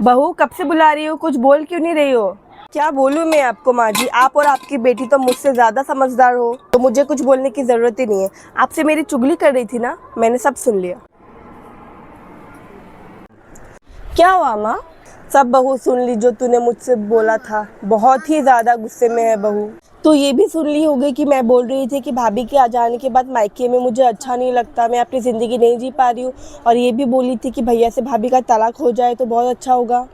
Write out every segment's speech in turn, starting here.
बहू कब से बुला रही हो, कुछ बोल क्यों नहीं रही हो? क्या बोलूं मैं आपको माँ जी, आप और आपकी बेटी तो मुझसे ज़्यादा समझदार हो, तो मुझे कुछ बोलने की ज़रूरत ही नहीं है। आपसे मेरी चुगली कर रही थी ना, मैंने सब सुन लिया। क्या हुआ माँ? सब बहू सुन ली जो तूने मुझसे बोला था। बहुत ही ज़्यादा गुस्से में है बहू। तो ये भी सुन ली होगी कि मैं बोल रही थी कि भाभी के आ जाने के बाद मायके में मुझे अच्छा नहीं लगता, मैं अपनी ज़िंदगी नहीं जी पा रही हूँ। और ये भी बोली थी कि भैया से भाभी का तलाक हो जाए तो बहुत अच्छा होगा।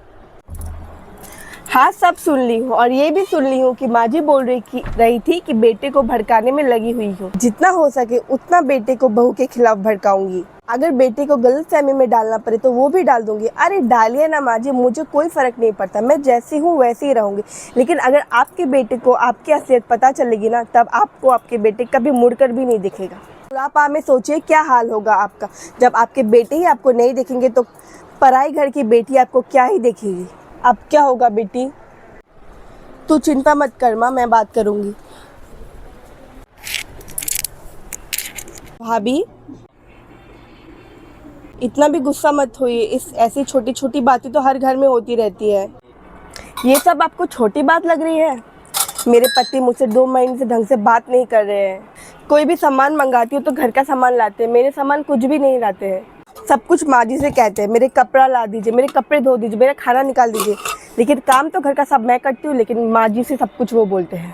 हाँ, सब सुन ली हूँ और ये भी सुन ली हूँ कि माँ जी बोल रही थी कि बेटे को भड़काने में लगी हुई हूँ। जितना हो सके उतना बेटे को बहू के खिलाफ भड़काऊंगी। अगर बेटे को गलतफहमी में डालना पड़े तो वो भी डाल दूंगी। अरे डालिए ना माँ जी, मुझे कोई फ़र्क नहीं पड़ता, मैं जैसी हूँ वैसे ही रहूँगी। लेकिन अगर आपके बेटे को आपकी असलियत पता चलेगी ना, तब आपको आपके बेटे कभी मुड़कर भी नहीं दिखेगा। बुढ़ापा में सोचिए क्या हाल होगा आपका। जब आपके बेटे ही आपको नहीं देखेंगे तो पराई घर की बेटी आपको क्या ही देखेगी। अब क्या होगा बेटी? तू चिंता मत कर माँ, मैं बात करूँगी। भाभी, इतना भी गुस्सा मत होइए, इस ऐसी छोटी छोटी बातें तो हर घर में होती रहती है। ये सब आपको छोटी बात लग रही है? मेरे पति मुझसे 2 महीने से ढंग से बात नहीं कर रहे हैं। कोई भी सामान मंगाती हूँ तो घर का सामान लाते हैं, मेरे सामान कुछ भी नहीं लाते हैं। सब कुछ माँ जी से कहते हैं, मेरे कपड़ा ला दीजिए, मेरे कपड़े धो दीजिए, मेरा खाना निकाल दीजिए। लेकिन काम तो घर का सब मैं करती हूँ, लेकिन माँ जी से सब कुछ वो बोलते हैं।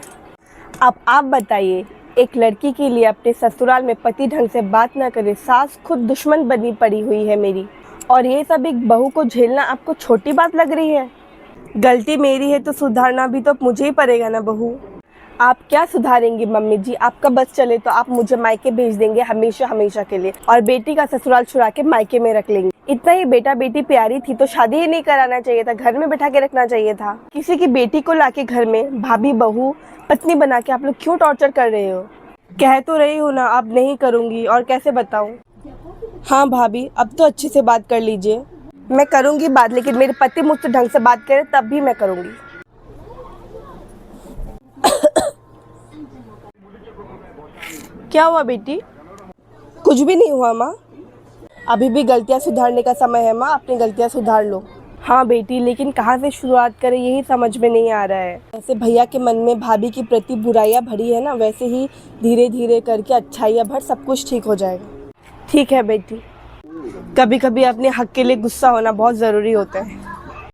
अब आप बताइए, एक लड़की के लिए अपने ससुराल में पति ढंग से बात ना करे, सास खुद दुश्मन बनी पड़ी हुई है मेरी, और ये सब एक बहू को झेलना आपको छोटी बात लग रही है? गलती मेरी है तो सुधारना भी तो मुझे ही पड़ेगा ना बहू। आप क्या सुधारेंगी मम्मी जी? आपका बस चले तो आप मुझे मायके भेज देंगे हमेशा हमेशा के लिए, और बेटी का ससुराल छुड़ा के मायके में रख लेंगे। इतना ही बेटा बेटी प्यारी थी तो शादी ही नहीं कराना चाहिए था, घर में बैठा के रखना चाहिए था। किसी की बेटी को लाके घर में भाभी बहू पत्नी बना के आप लोग क्यों टॉर्चर कर रहे हो? कह तो रही हो ना अब नहीं करूँगी, और कैसे बताऊँ? हाँ भाभी, अब तो अच्छे से बात कर लीजिए। मैं करूँगी बात, लेकिन मेरे पति मुझसे ढंग से बात करे तब भी मैं करूँगी। क्या हुआ बेटी? कुछ भी नहीं हुआ माँ, अभी भी गलतियाँ सुधारने का समय है माँ, अपनी गलतियाँ सुधार लो। हाँ बेटी, लेकिन कहाँ से शुरुआत करें यही समझ में नहीं आ रहा है। जैसे भैया के मन में भाभी की प्रति बुराइयाँ भरी है ना, वैसे ही धीरे धीरे करके अच्छाइयाँ भर सब कुछ ठीक हो जाएगा। ठीक है बेटी, कभी कभी अपने हक के लिए गुस्सा होना बहुत ज़रूरी होता है।